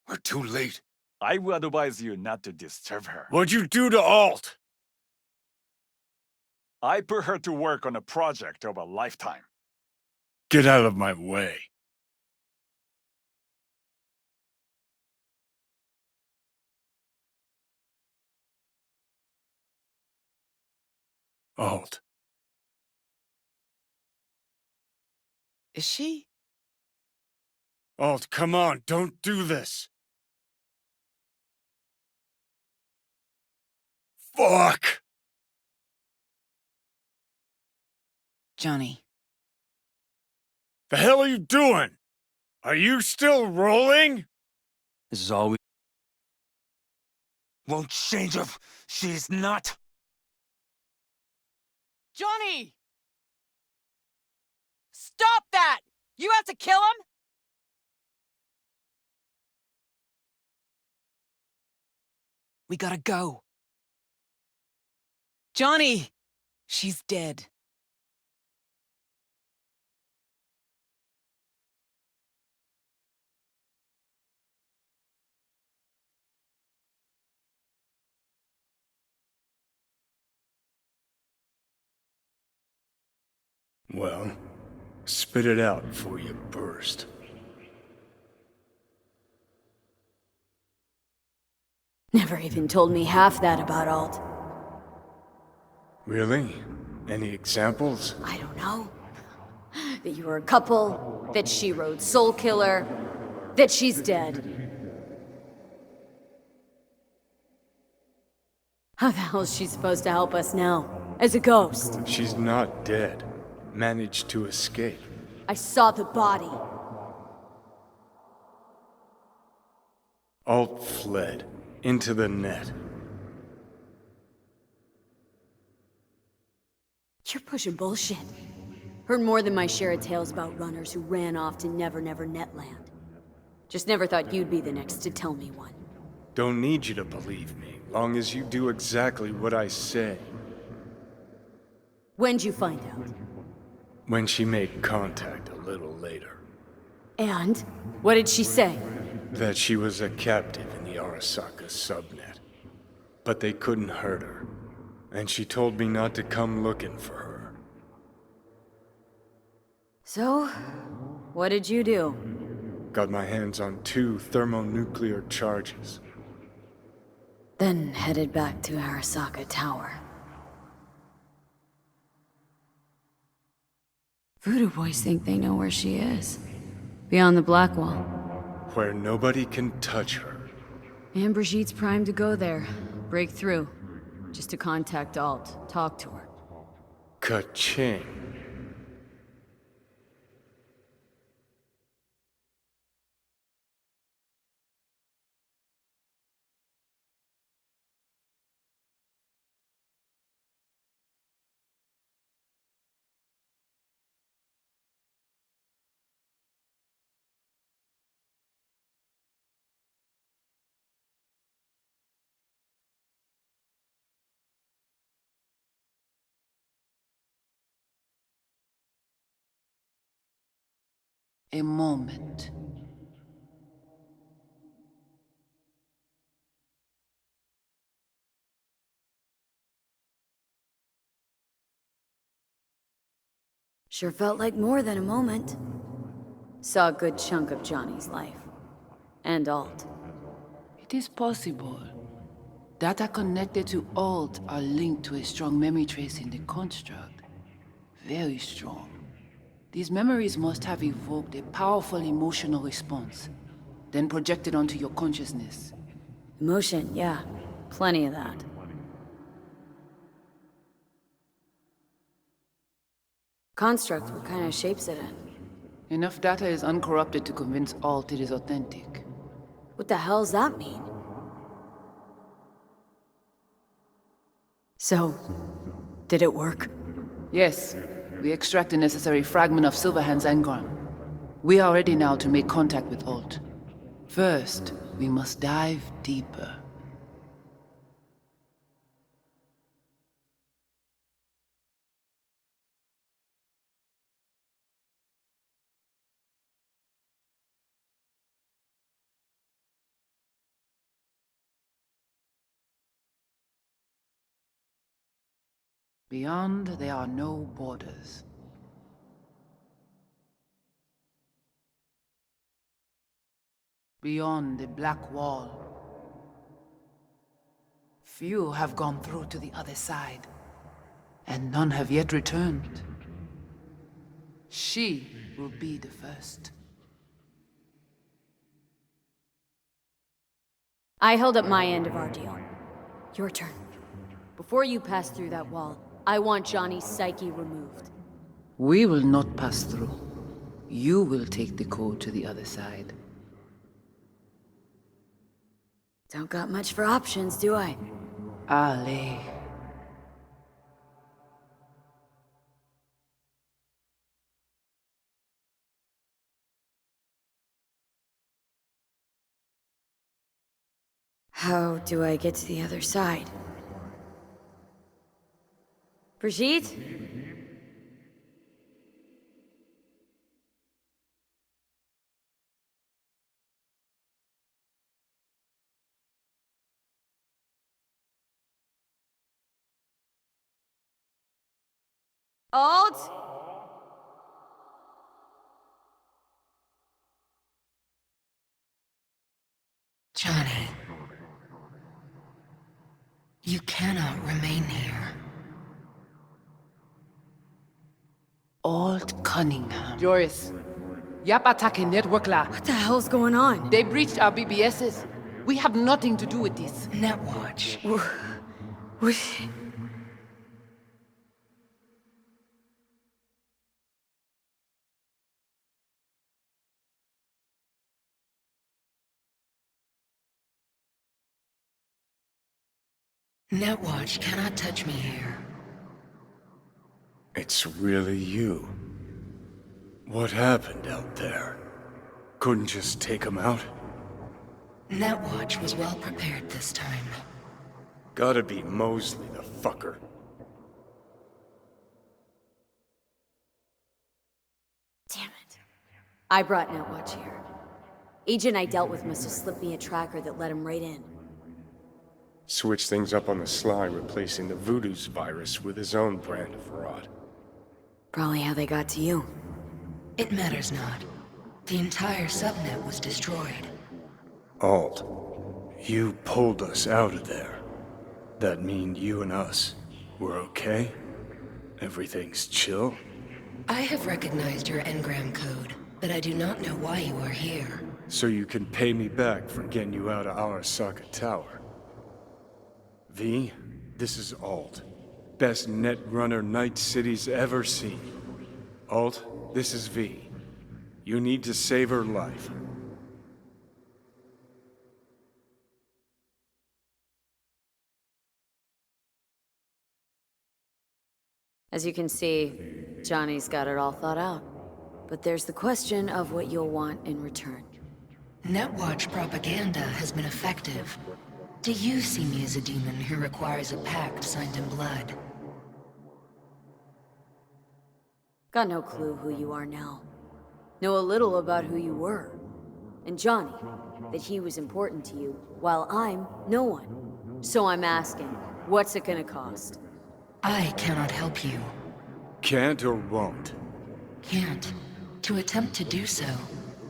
We're too late. I would advise you not to disturb her. What'd you do to Alt? I put her to work on a project of a lifetime. Get out of my way. Alt. Is she? Alt, come on, don't do this. Fuck! Johnny. The hell are you doing? Are you still rolling? This is all we... Won't change if she's not. Johnny! Stop that! You have to kill him? We gotta go. Johnny! She's dead. Well, spit it out before you burst. Never even told me half that about Alt. Really? Any examples? I don't know. That you were a couple, that she rode Soul Killer, that she's dead. How the hell is she supposed to help us now? As a ghost? She's not dead. Managed to escape. I saw the body. Alt fled. Into the net. You're pushing bullshit. Heard more than my share of tales about runners who ran off to Never Never Netland. Just never thought you'd be the next to tell me one. Don't need you to believe me, long as you do exactly what I say. When'd you find out? When she made contact a little later. And? What did she say? That she was a captive in the Arasaka subnet. But they couldn't hurt her. And she told me not to come looking for her. So, what did you do? Got my hands on 2 thermonuclear charges. Then headed back to Arasaka Tower. Voodoo boys think they know where she is. Beyond the black wall. Where nobody can touch her. And Brigitte's primed to go there. Break through. Just to contact Alt. Talk to her. Ka-ching. A moment. Sure felt like more than a moment. Saw a good chunk of Johnny's life. And Alt. It is possible. Data connected to Alt are linked to a strong memory trace in the construct. Very strong. These memories must have evoked a powerful emotional response, then projected onto your consciousness. Emotion, yeah. Plenty of that. Construct, what kind of shape's it in? Enough data is uncorrupted to convince Alt it is authentic. What the hell's that mean? So, did it work? Yes, we extract the necessary fragment of Silverhand's engram. We are ready now to make contact with Alt. First, we must dive deeper. Beyond, there are no borders. Beyond the Black Wall, few have gone through to the other side, and none have yet returned. She will be the first. I held up my end of our deal. Your turn. Before you pass through that wall, I want Johnny's psyche removed. We will not pass through. You will take the code to the other side. Don't got much for options, do I? Ale. How do I get to the other side? Brigitte? Alt? Johnny, you cannot remain here. Alt Cunningham. Joris, Yap attacking network la. What the hell's going on? They breached our BBSs. We have nothing to do with this. Netwatch. What? Netwatch cannot touch me here. It's really you. What happened out there? Couldn't just take him out? Netwatch was well prepared this time. Gotta be Mosley, the fucker. Damn it. I brought Netwatch here. Agent I dealt with must have slipped me a tracker that let him right in. Switch things up on the sly, replacing the Voodoo's virus with his own brand of rot. Probably how they got to you. It matters not. The entire subnet was destroyed. Alt, you pulled us out of there. That mean you and us, we're okay? Everything's chill? I have recognized your engram code, but I do not know why you are here. So you can pay me back for getting you out of Arasaka Tower. V, this is Alt. Best netrunner Night City's ever seen. Alt, this is V. You need to save her life. As you can see, Johnny's got it all thought out. But there's the question of what you'll want in return. Netwatch propaganda has been effective. Do you see me as a demon who requires a pact signed in blood? Got no clue who you are now. Know a little about who you were. And Johnny, that he was important to you, while I'm no one. So I'm asking, what's it gonna cost? I cannot help you. Can't or won't? Can't. To attempt to do so,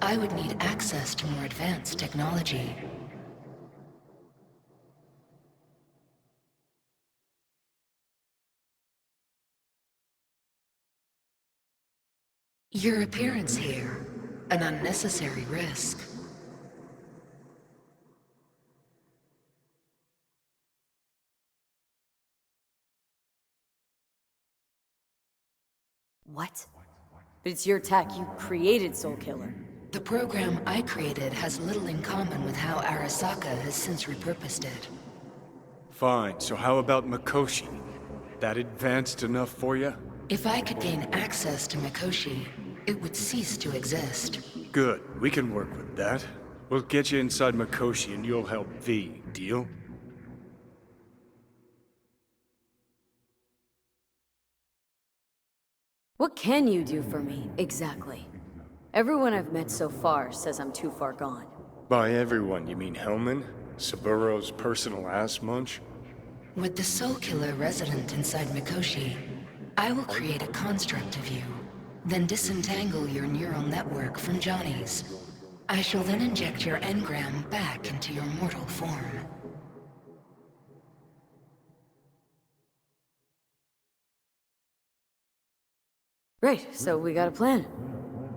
I would need access to more advanced technology. Your appearance here, an unnecessary risk. What? But it's your tech. You created Soul Killer. The program I created has little in common with how Arasaka has since repurposed it. Fine, so how about Mikoshi? That advanced enough for you? If I could gain access to Mikoshi, it would cease to exist. Good, we can work with that. We'll get you inside Mikoshi and you'll help V, deal? What can you do for me, exactly? Everyone I've met so far says I'm too far gone. By everyone, you mean Hellman? Saburo's personal ass munch? With the Soul Killer resident inside Mikoshi, I will create a construct of you, then disentangle your neural network from Johnny's. I shall then inject your engram back into your mortal form. Great, so we got a plan.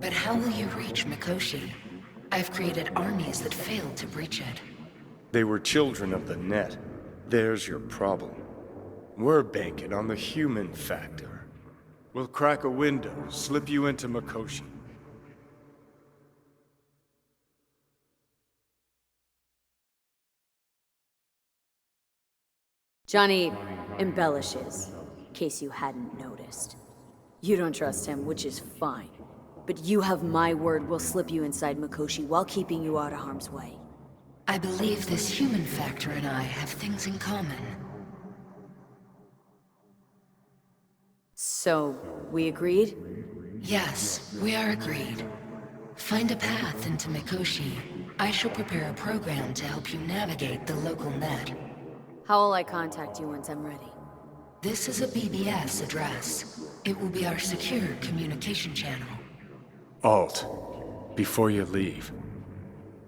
But how will you reach Mikoshi? I've created armies that failed to breach it. They were children of the net. There's your problem. We're banking on the human factor. We'll crack a window, slip you into Mikoshi. Johnny embellishes, in case you hadn't noticed. You don't trust him, which is fine. But you have my word we'll slip you inside Mikoshi while keeping you out of harm's way. I believe this human factor and I have things in common. So, we agreed? Yes, we are agreed. Find a path into Mikoshi. I shall prepare a program to help you navigate the local net. How will I contact you once I'm ready? This is a BBS address. It will be our secure communication channel. Alt, before you leave,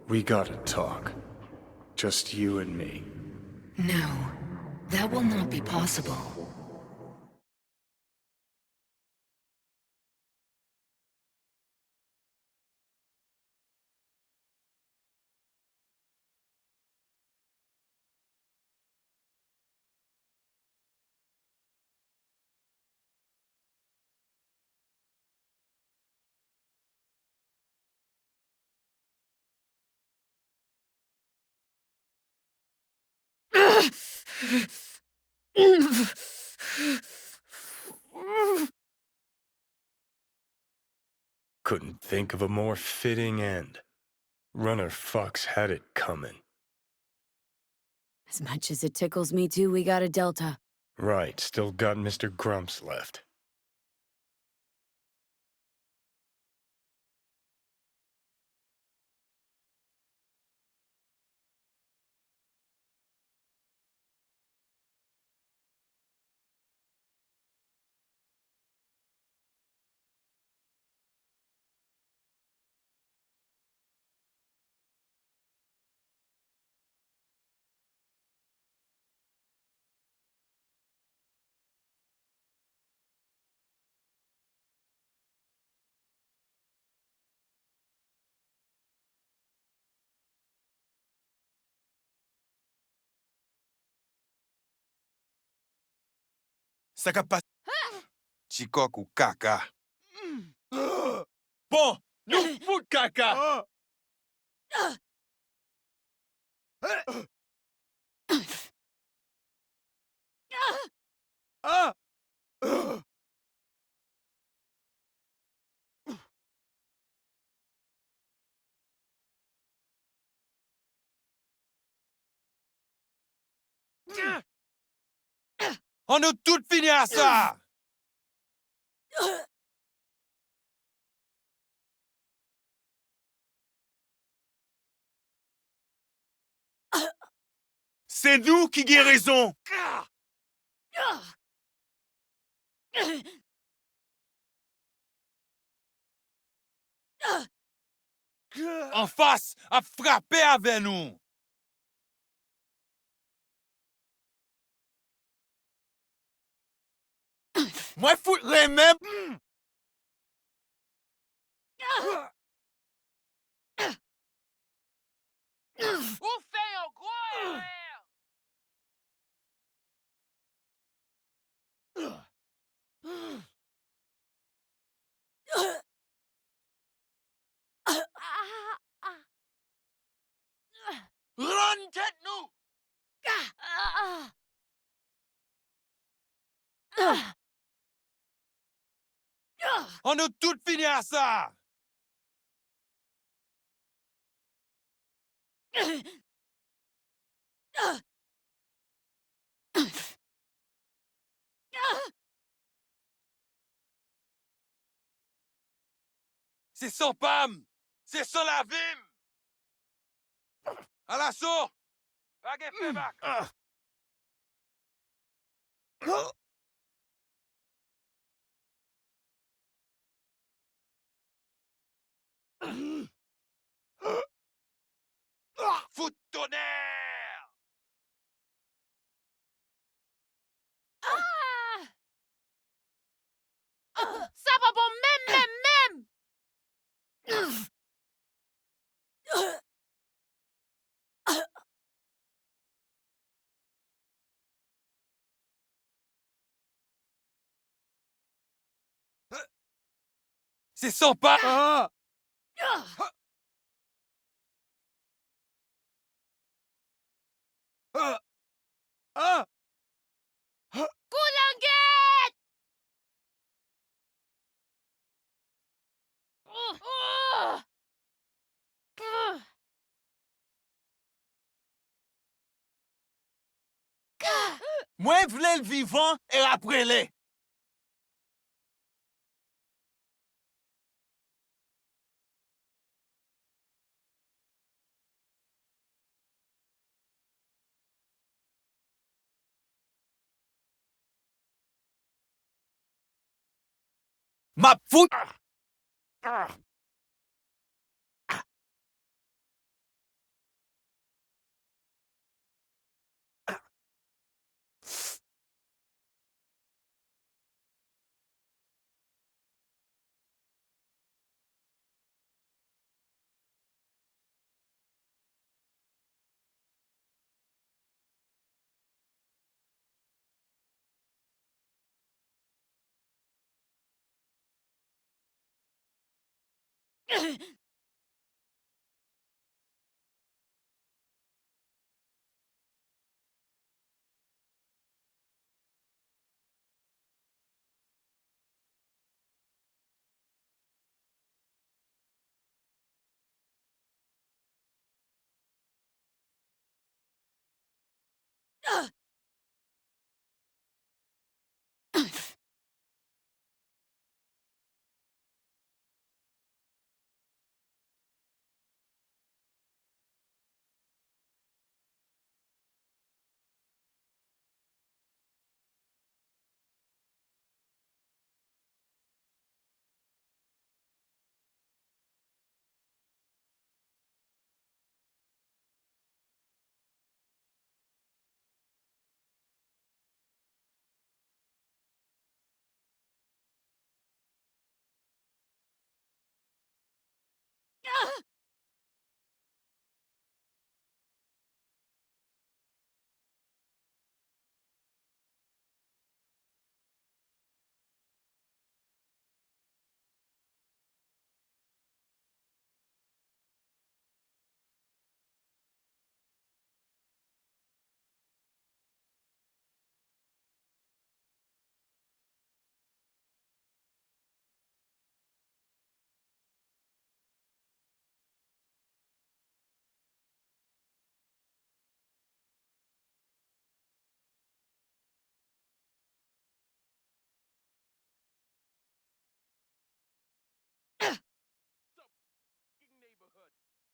we gotta talk. Just you and me. No, that will not be possible. Couldn't think of a more fitting end. Runner fucks had it coming. As much as it tickles me too, we got a Delta. Right, still got Mr. Grumps left. Ça capacité. Chikoku caca. Bon, nous fout caca. On a tout fini à ça. C'est nous qui guérissons. En face, à frapper avec nous. Moi, foutre les mêmes. Où fait un gros erreur? Run, tête-nous. On a tout fini à ça. C'est sans Pam. C'est sans la Vim. À l'assaut. Baguette, back. Foot tonnerre! Ah! Ça va bon, même! C'est sympa! Ah! Ah! Ah! Coulanguette! Oh! Moi v'lais le vivant et après les. Ma foot!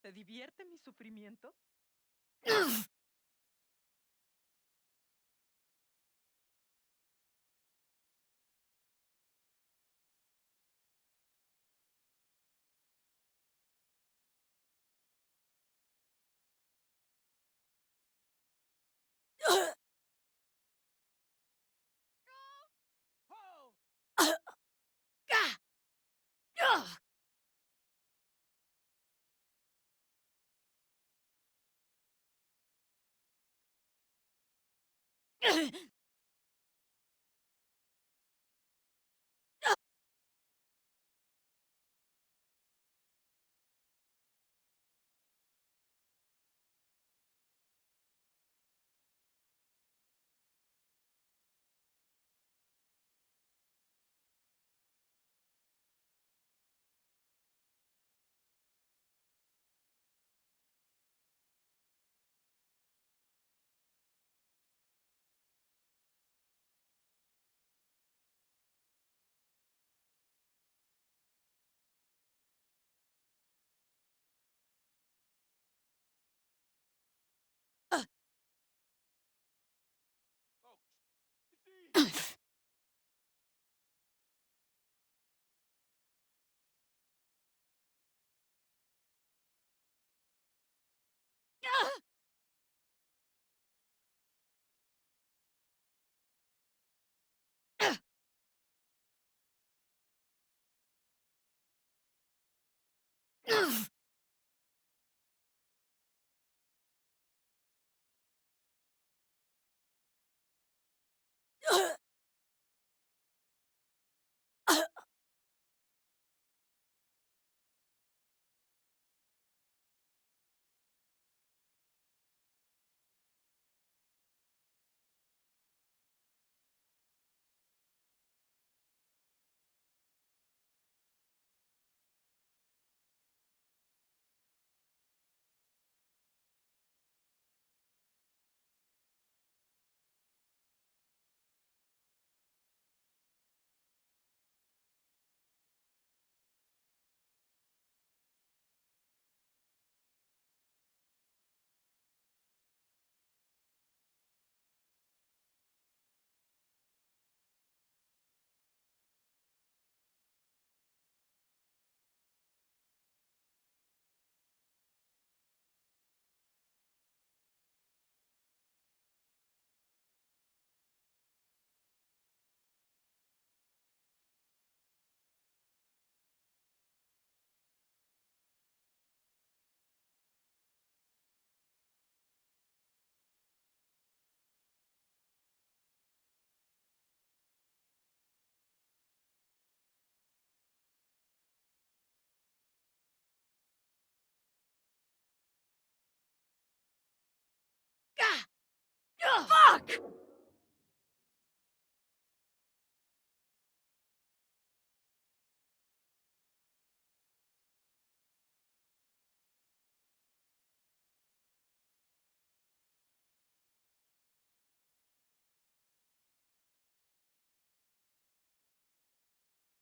¿Te divierte mi sufrimiento? Fuck!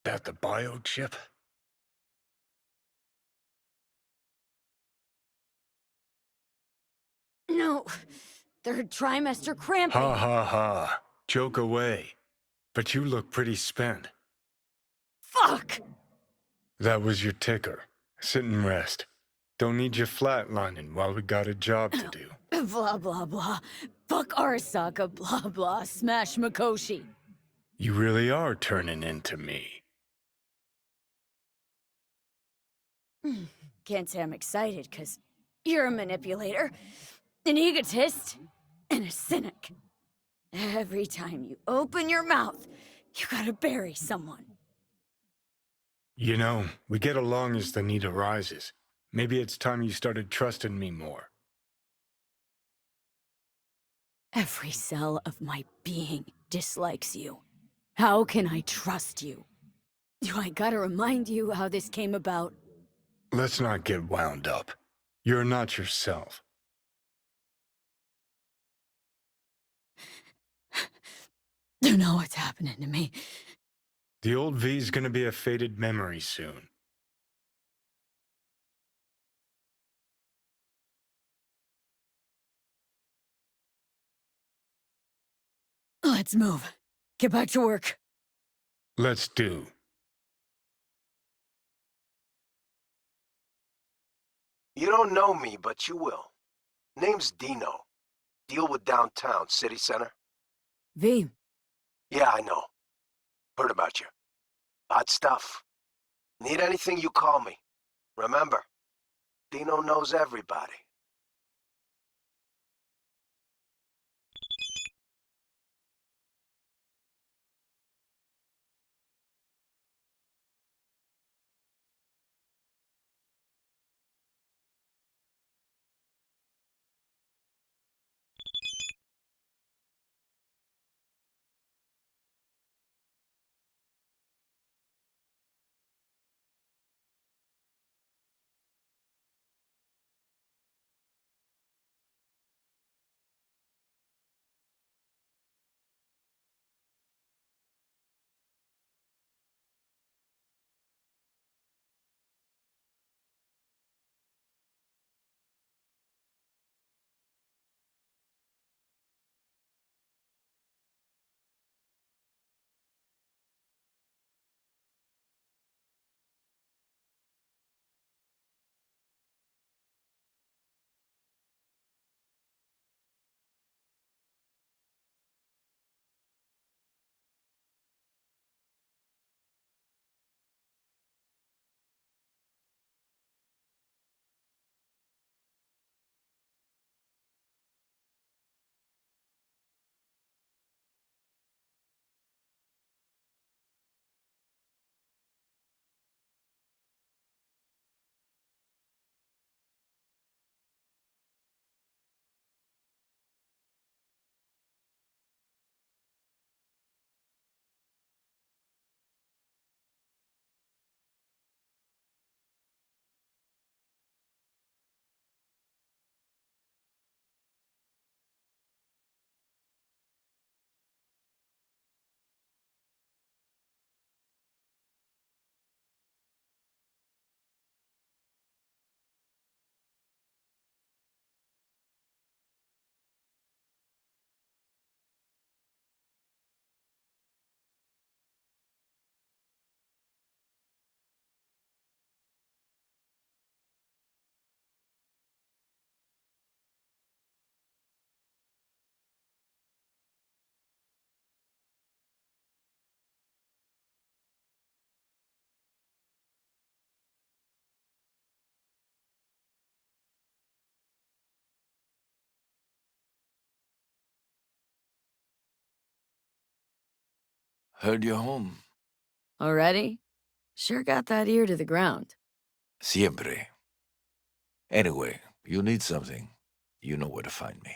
That the biochip? No. Third trimester cramping. Ha ha ha. Joke away. But you look pretty spent. Fuck! That was your ticker. Sit and rest. Don't need you flatlining while we got a job to do. Blah, blah, blah. Fuck Arasaka, blah, blah. Smash Mikoshi. You really are turning into me. Can't say I'm excited, because you're a manipulator, an egotist, and a cynic. Every time you open your mouth, you gotta bury someone. You know, we get along as the need arises. Maybe it's time you started trusting me more. Every cell of my being dislikes you. How can I trust you? Do I gotta remind you how this came about? Let's not get wound up. You're not yourself. You know what's happening to me. The old V's gonna be a faded memory soon. Let's move. Get back to work. Let's do. You don't know me, but you will. Name's Dino. Deal with downtown, city center. V. Yeah, I know. Heard about you. Hot stuff. Need anything, you call me. Remember, Dino knows everybody. Heard you're home. Already? Sure got that ear to the ground. Siempre. Anyway, you need something. You know where to find me.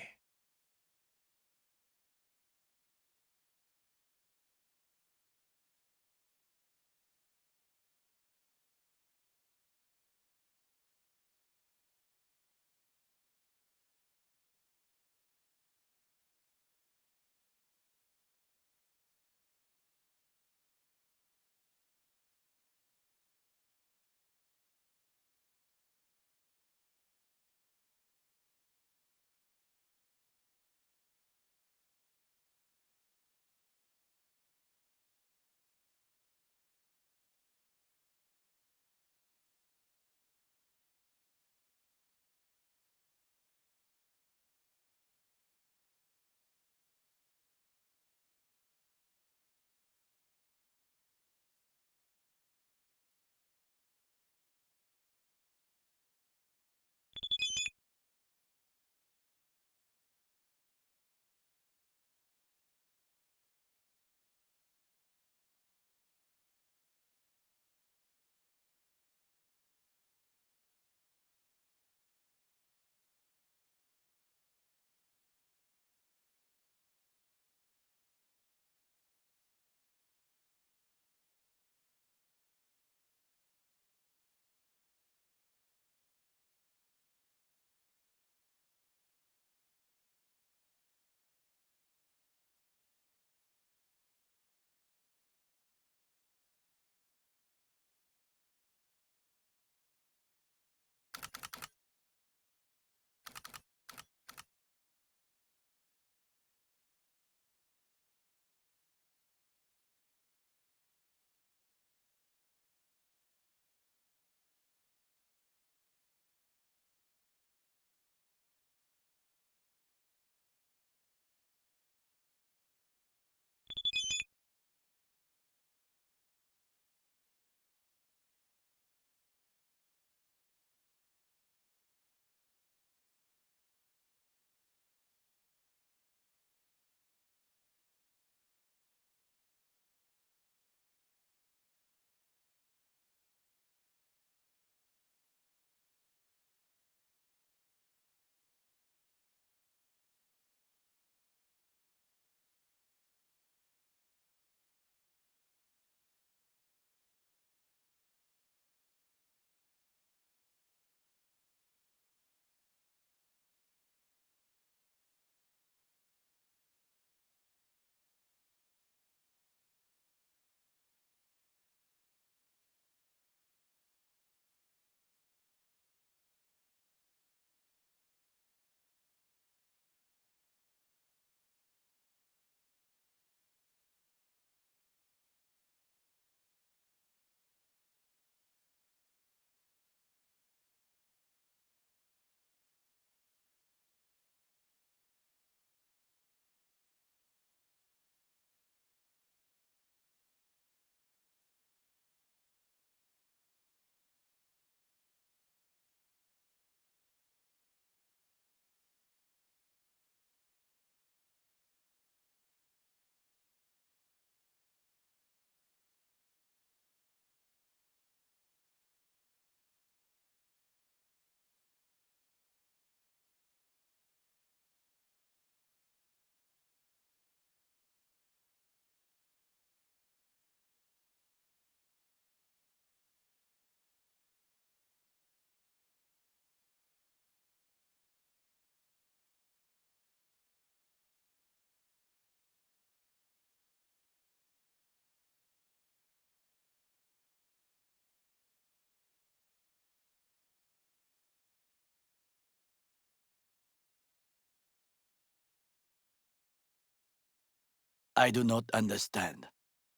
I do not understand.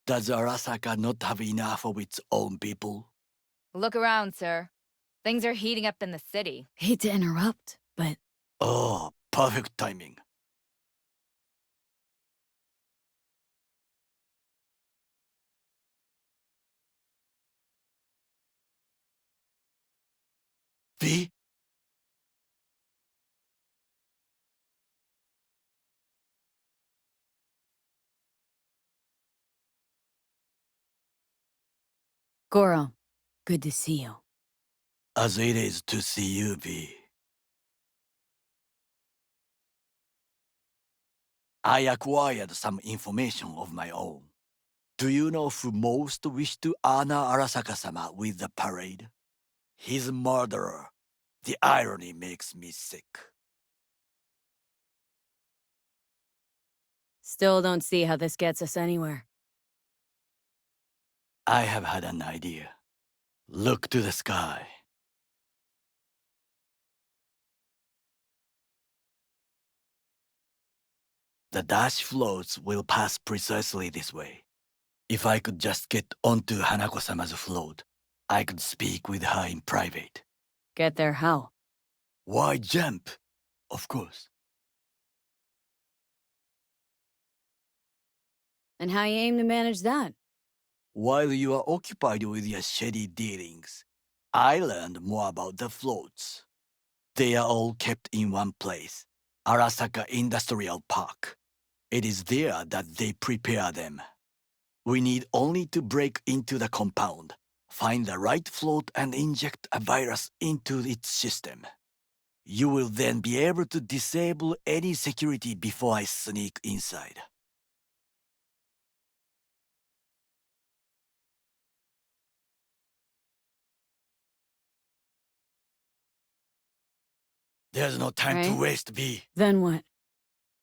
Does Arasaka not have enough of its own people? Look around, sir. Things are heating up in the city. Hate to interrupt, but Oh, perfect timing. V? Goro, good to see you. As it is to see you, V. I acquired some information of my own. Do you know who most wished to honor Arasaka-sama with the parade? His murderer. The irony makes me sick. Still don't see how this gets us anywhere. I have had an idea. Look to the sky. The dash floats will pass precisely this way. If I could just get onto Hanako-sama's float, I could speak with her in private. Get there how? Why jump? Of course. And how you aim to manage that? While you are occupied with your shady dealings, I learned more about the floats. They are all kept in one place, Arasaka Industrial Park. It is there that they prepare them. We need only to break into the compound, find the right float and inject a virus into its system. You will then be able to disable any security before I sneak inside. There's no time to Right. waste, V. Then what?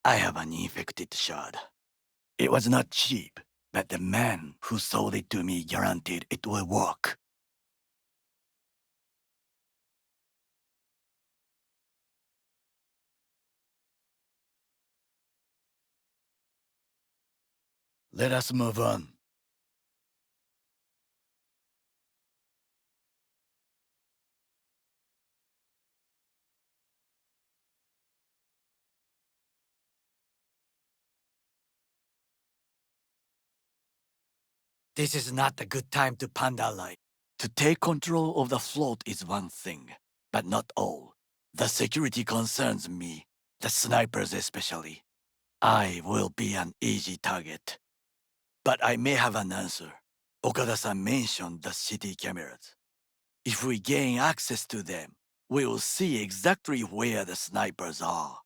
I have an infected shard. It was not cheap, but the man who sold it to me guaranteed it will work. Let us move on. This is not a good time to panda light. To take control of the float is one thing, but not all. The security concerns me, the snipers especially. I will be an easy target. But I may have an answer. Okada-san mentioned the city cameras. If we gain access to them, we will see exactly where the snipers are.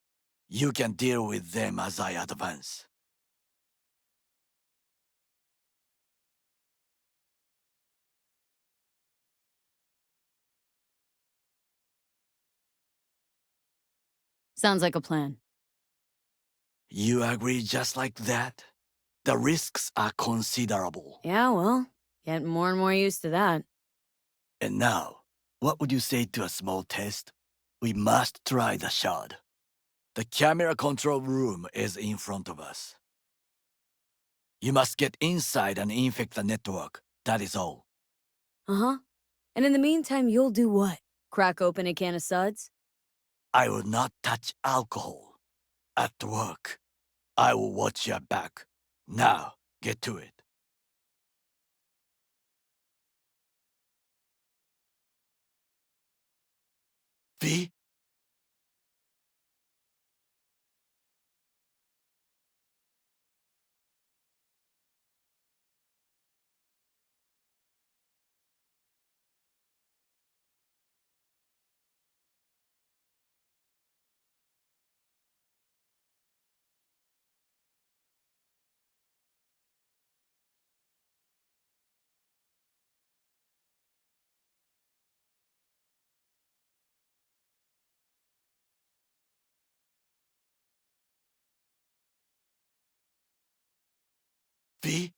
You can deal with them as I advance. Sounds like a plan. You agree just like that? The risks are considerable. Yeah, well, getting more and more used to that. And now, what would you say to a small test? We must try the shard. The camera control room is in front of us. You must get inside and infect the network. That is all. Uh-huh. And in the meantime, you'll do what? Crack open a can of suds? I will not touch alcohol. At work, I will watch your back. Now, get to it. V? V?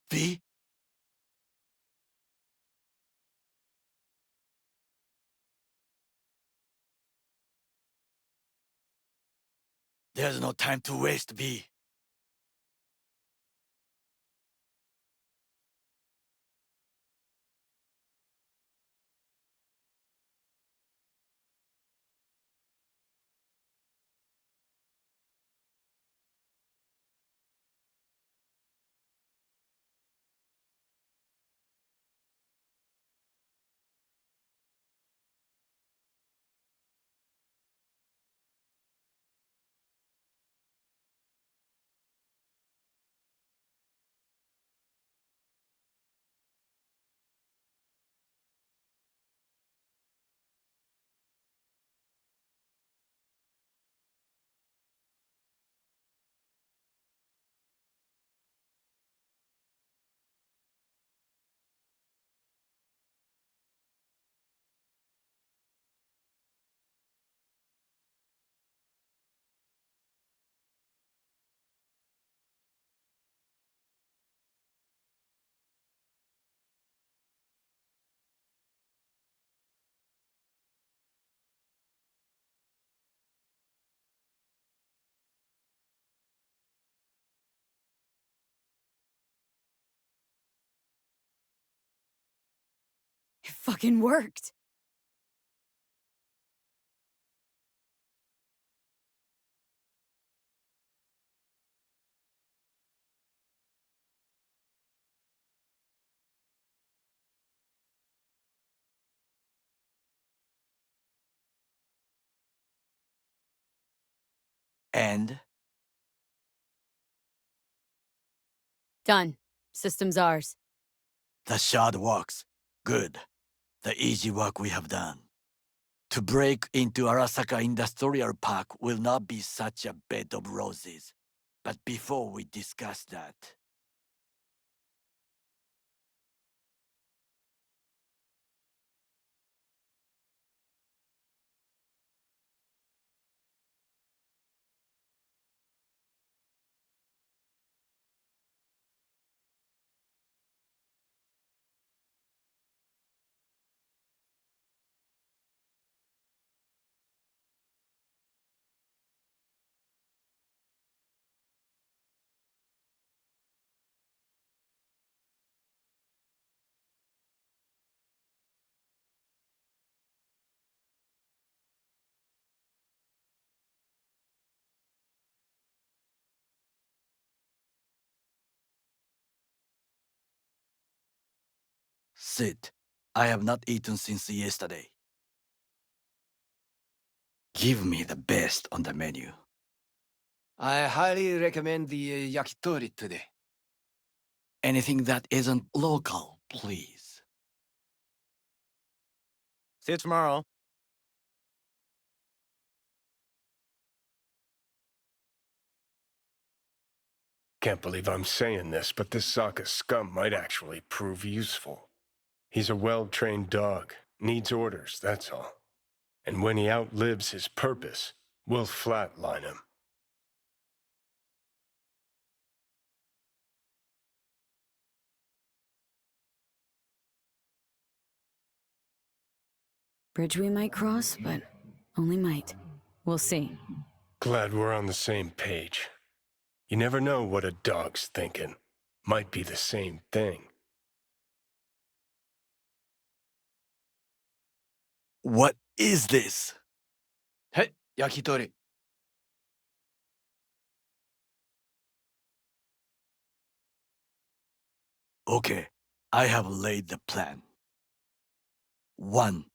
V? There's no time to waste, V. It fucking worked. And? Done. System's ours. The shard works. Good. The easy work we have done. To break into Arasaka Industrial Park will not be such a bed of roses. But before we discuss that... Sit. I have not eaten since yesterday. Give me the best on the menu. I highly recommend the yakitori today. Anything that isn't local, please. See you tomorrow. Can't believe I'm saying this, but this Sokka scum might actually prove useful. He's a well-trained dog, needs orders, that's all. And when he outlives his purpose, we'll flatline him. Bridge we might cross, but only might. We'll see. Glad we're on the same page. You never know what a dog's thinking. Might be the same thing. What is this? Hey, yakitori. Okay, I have laid the plan. 1.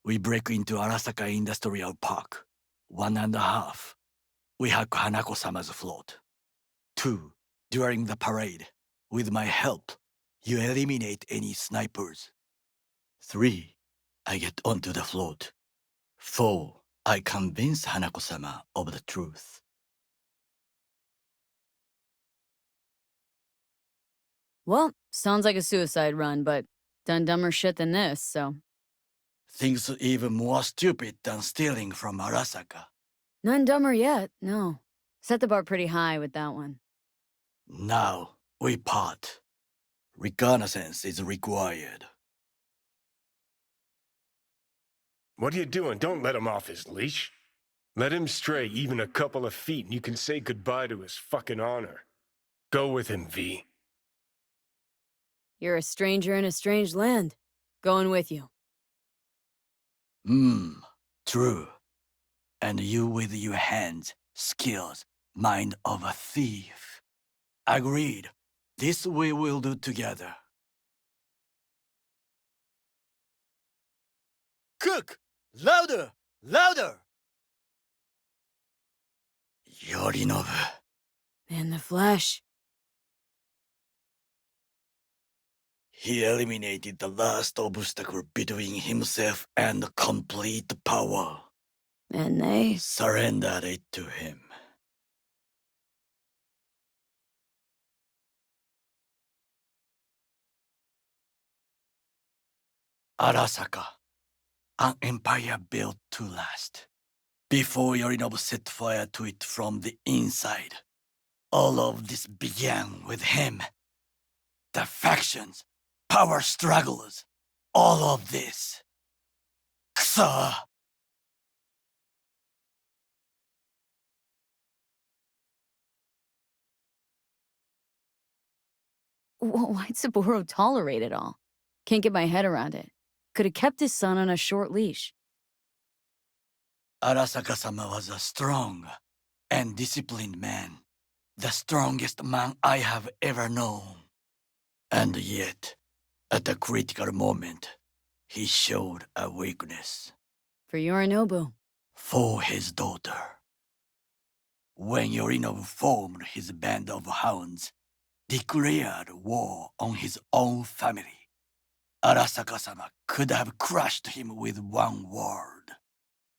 We break into Arasaka Industrial Park. 1.5. We hack Hanako-sama's float. 2. During the parade, with my help, you eliminate any snipers. 3. I get onto the float. 4. I convince Hanako-sama of the truth. Well, sounds like a suicide run, but done dumber shit than this, so... Things even more stupid than stealing from Arasaka. None dumber yet, no. Set the bar pretty high with that one. Now, we part. Reconnaissance is required. What are you doing? Don't let him off his leash. Let him stray even a couple of feet and you can say goodbye to his fucking honor. Go with him, V. You're a stranger in a strange land. Going with you. True. And you with your hands, skills, mind of a thief. Agreed. This we will do together. Cook! Louder! Louder! Yorinobu. In the flesh. He eliminated the last obstacle between himself and complete power. And they surrendered it to him. Arasaka, an empire built to last. Before Yorinobu set fire to it from the inside, all of this began with him. The factions, power struggles, all of this. Kusa! Why'd Saburo tolerate it all? Can't get my head around it. Could have kept his son on a short leash. Arasaka-sama was a strong and disciplined man. The strongest man I have ever known. And yet, at a critical moment, he showed a weakness. For Yorinobu. For his daughter. When Yorinobu formed his band of hounds, declared war on his own family, Arasaka-sama could have crushed him with one word.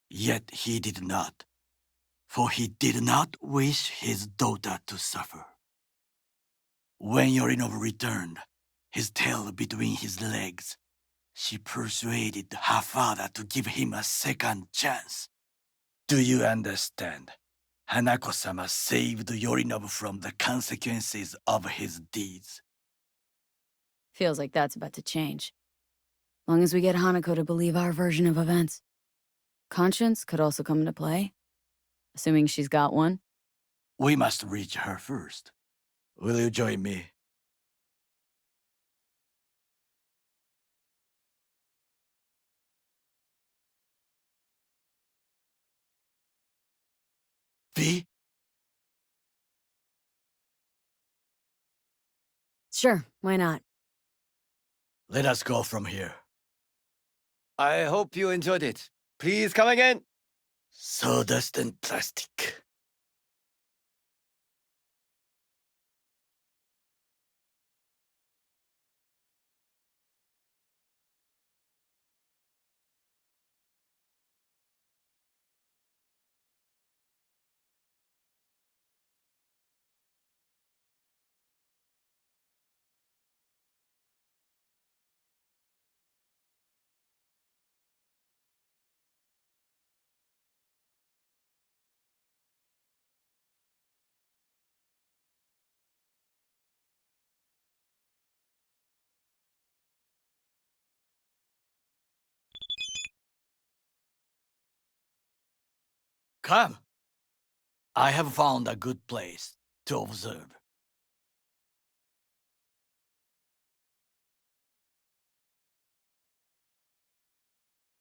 Yet he did not, for he did not wish his daughter to suffer. When Yorinobu returned, his tail between his legs, she persuaded her father to give him a second chance. Do you understand? Hanako-sama saved Yorinobu from the consequences of his deeds. Feels like that's about to change. Long as we get Hanako to believe our version of events. Conscience could also come into play. Assuming she's got one. We must reach her first. Will you join me? V? Sure, why not? Let us go from here. I hope you enjoyed it. Please come again. Sawdust and plastic. Come. I have found a good place to observe.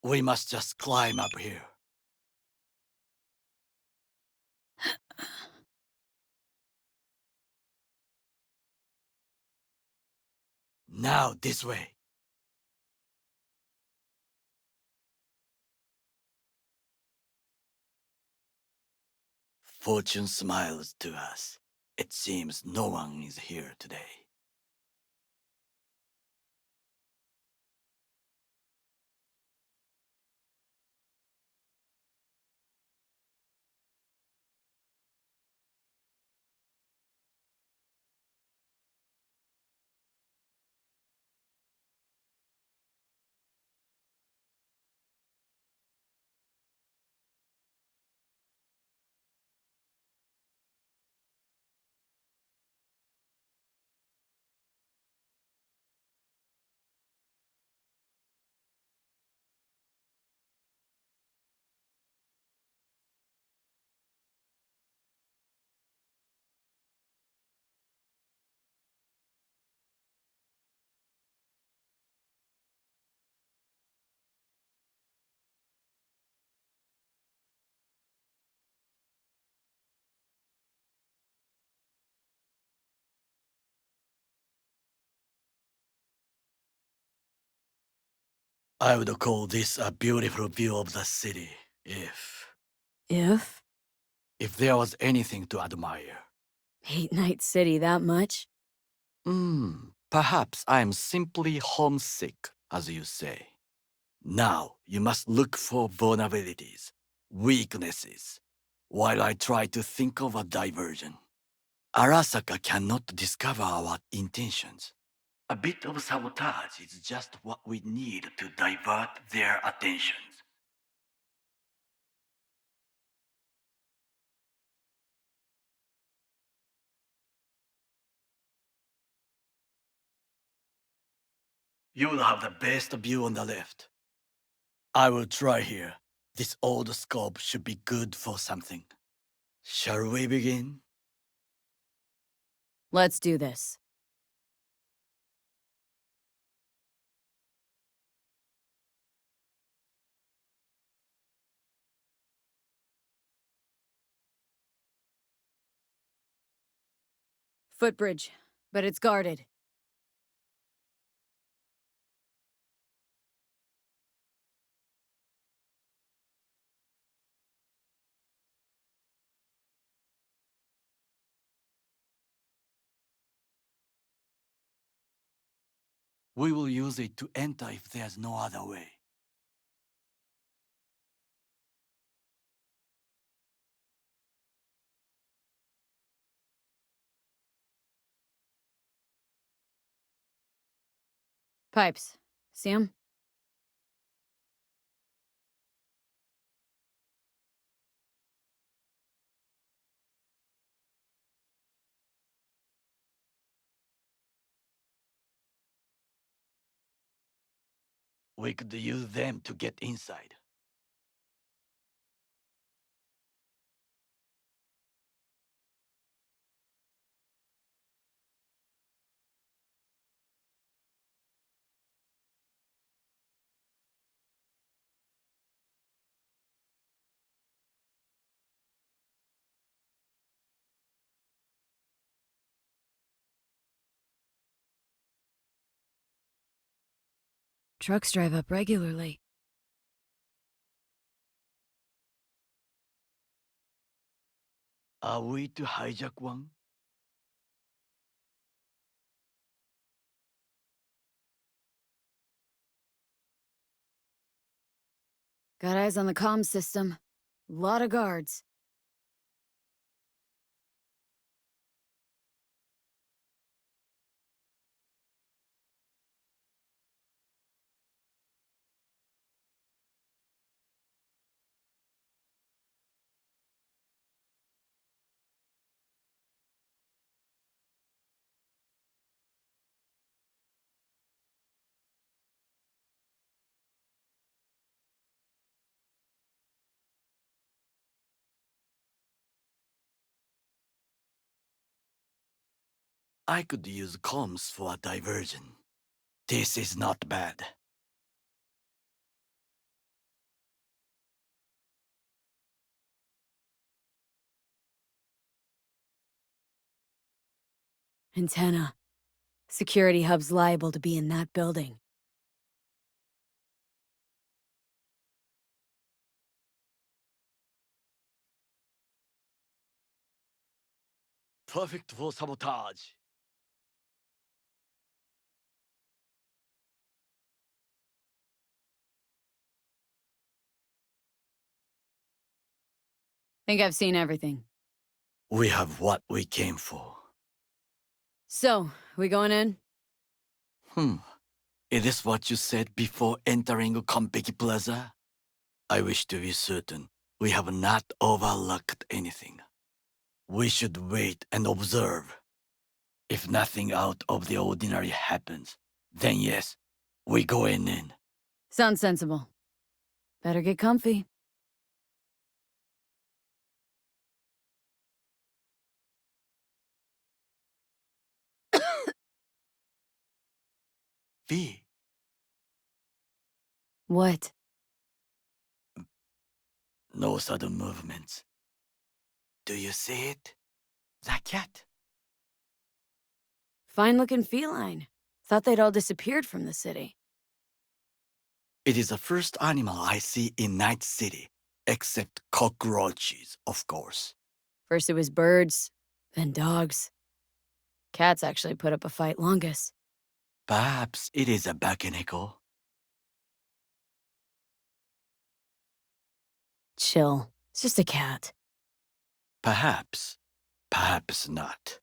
We must just climb up here. Now this way. Fortune smiles to us. It seems no one is here today. I would call this a beautiful view of the city, if... If? If there was anything to admire. Hate Night City that much? Perhaps I'm simply homesick, as you say. Now, you must look for vulnerabilities, weaknesses, while I try to think of a diversion. Arasaka cannot discover our intentions. A bit of sabotage is just what we need to divert their attentions. You'll have the best view on the left. I will try here. This old scope should be good for something. Shall we begin? Let's do this. Footbridge, but it's guarded. We will use it to enter if there's no other way. Pipes. See 'em? We could use them to get inside. Trucks drive up regularly. Are we to hijack one? Got eyes on the comm system. Lot of guards. I could use comms for a diversion. This is not bad. Antenna. Security hub's liable to be in that building. Perfect for sabotage. Think I've seen everything. We have what we came for. So, we going in? Is this what you said before entering Konpeki Plaza? I wish to be certain we have not overlooked anything. We should wait and observe. If nothing out of the ordinary happens, then yes, we go in. Sounds sensible. Better get comfy. V. What? No sudden movements. Do you see it? The cat. Fine-looking feline. Thought they'd all disappeared from the city. It is the first animal I see in Night City, except cockroaches, of course. First it was birds, then dogs. Cats actually put up a fight longest. Perhaps it is a bakeneko. Chill. It's just a cat. Perhaps. Perhaps not.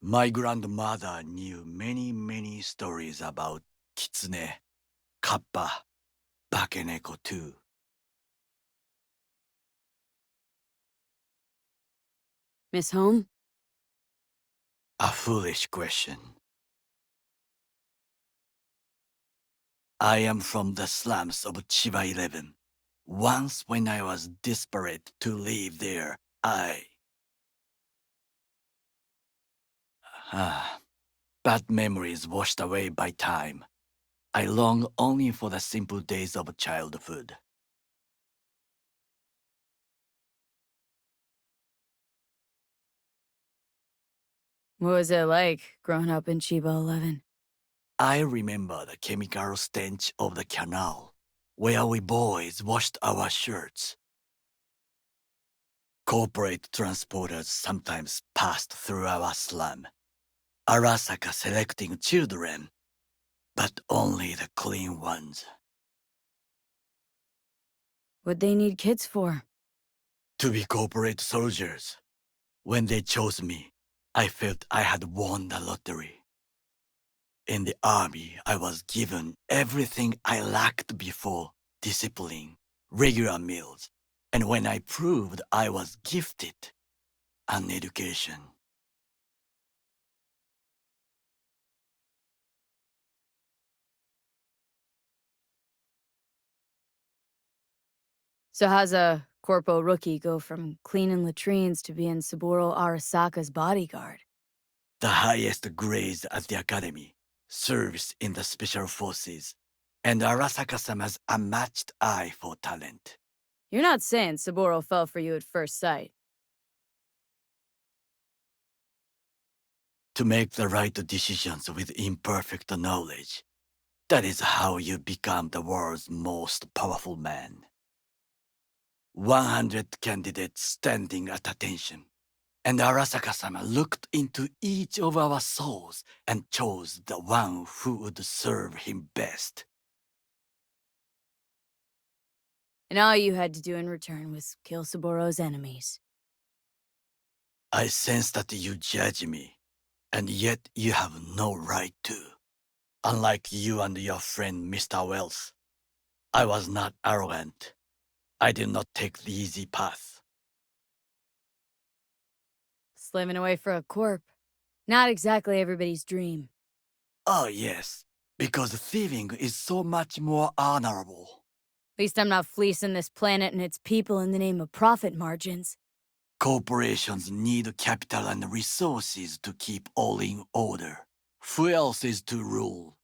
My grandmother knew many stories about kitsune, kappa, bakeneko too. Miss Home? A foolish question. I am from the slums of Chiba 11. Once when I was desperate to live there, bad memories washed away by time. I long only for the simple days of childhood. What was it like growing up in Chiba 11? I remember the chemical stench of the canal, where we boys washed our shirts. Corporate transporters sometimes passed through our slum, Arasaka selecting children, but only the clean ones. What'd they need kids for? To be corporate soldiers. When they chose me, I felt I had won the lottery. In the army, I was given everything I lacked before: discipline, regular meals, and when I proved I was gifted, an education. So how's a Corpo rookie go from cleaning latrines to being Saburo Arasaka's bodyguard? The highest grades at the academy, service in the special forces, and Arasaka-sama's unmatched eye for talent. You're not saying Saburo fell for you at first sight. To make the right decisions with imperfect knowledge, that is how you become the world's most powerful man. 100 candidates standing at attention, and Arasaka-sama looked into each of our souls and chose the one who would serve him best. And all you had to do in return was kill Saburo's enemies. I sense that you judge me, and yet you have no right to. Unlike you and your friend Mr. Wells, I was not arrogant. I did not take the easy path. Slaving away for a corp. Not exactly everybody's dream. Oh yes, because thieving is so much more honorable. At least I'm not fleecing this planet and its people in the name of profit margins. Corporations need capital and resources to keep all in order. Who else is to rule?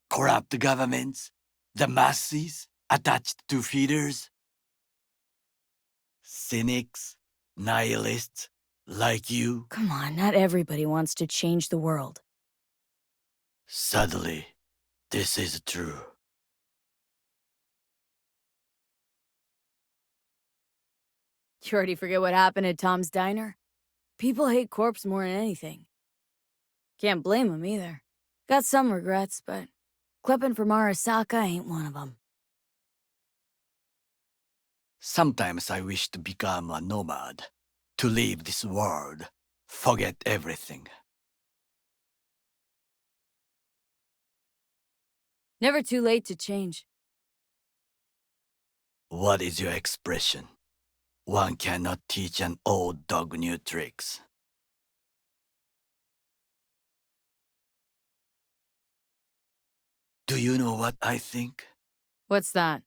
Corrupt governments? The masses? Attached to feeders? Cynics? Nihilists? Like you? Come on, not everybody wants to change the world. Sadly, this is true. You already forget what happened at Tom's Diner? People hate corpse more than anything. Can't blame them either. Got some regrets, but clipping from Arasaka ain't one of them. Sometimes I wish to become a nomad, to leave this world, forget everything. Never too late to change. What is your expression? One cannot teach an old dog new tricks. Do you know what I think? What's that?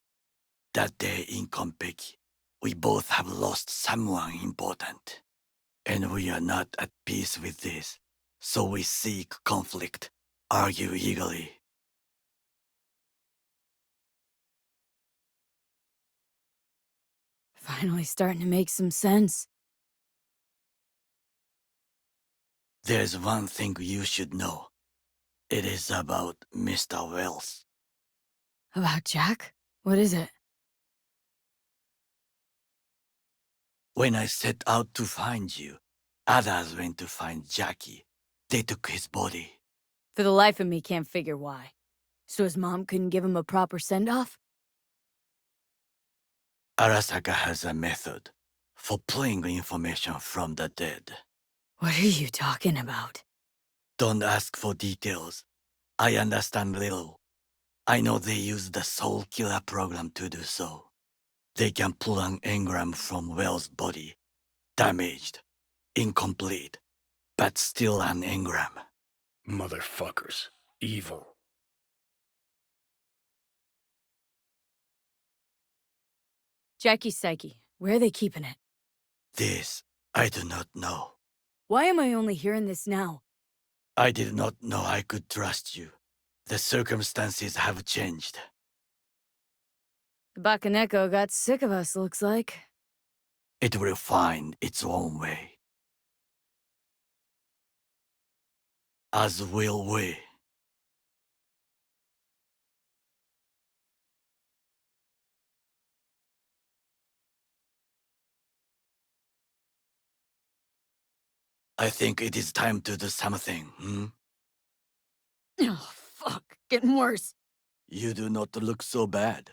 That day in Konpeki, we both have lost someone important. And we are not at peace with this, so we seek conflict, argue eagerly. Finally starting to make some sense. There's one thing you should know. It is about Mr. Wells. About Jack? What is it? When I set out to find you, others went to find Jackie. They took his body. For the life of me, can't figure why. So his mom couldn't give him a proper send-off? Arasaka has a method for pulling information from the dead. What are you talking about? Don't ask for details. I understand little. I know they use the Soul Killer program to do so. They can pull an engram from Wells' body. Damaged, incomplete, but still an engram. Motherfuckers. Evil. Jackie's psyche. Where are they keeping it? This, I do not know. Why am I only hearing this now? I did not know I could trust you. The circumstances have changed. The Bakaneko got sick of us, looks like. It will find its own way. As will we. I think it is time to do something, Oh, fuck. Getting worse. You do not look so bad.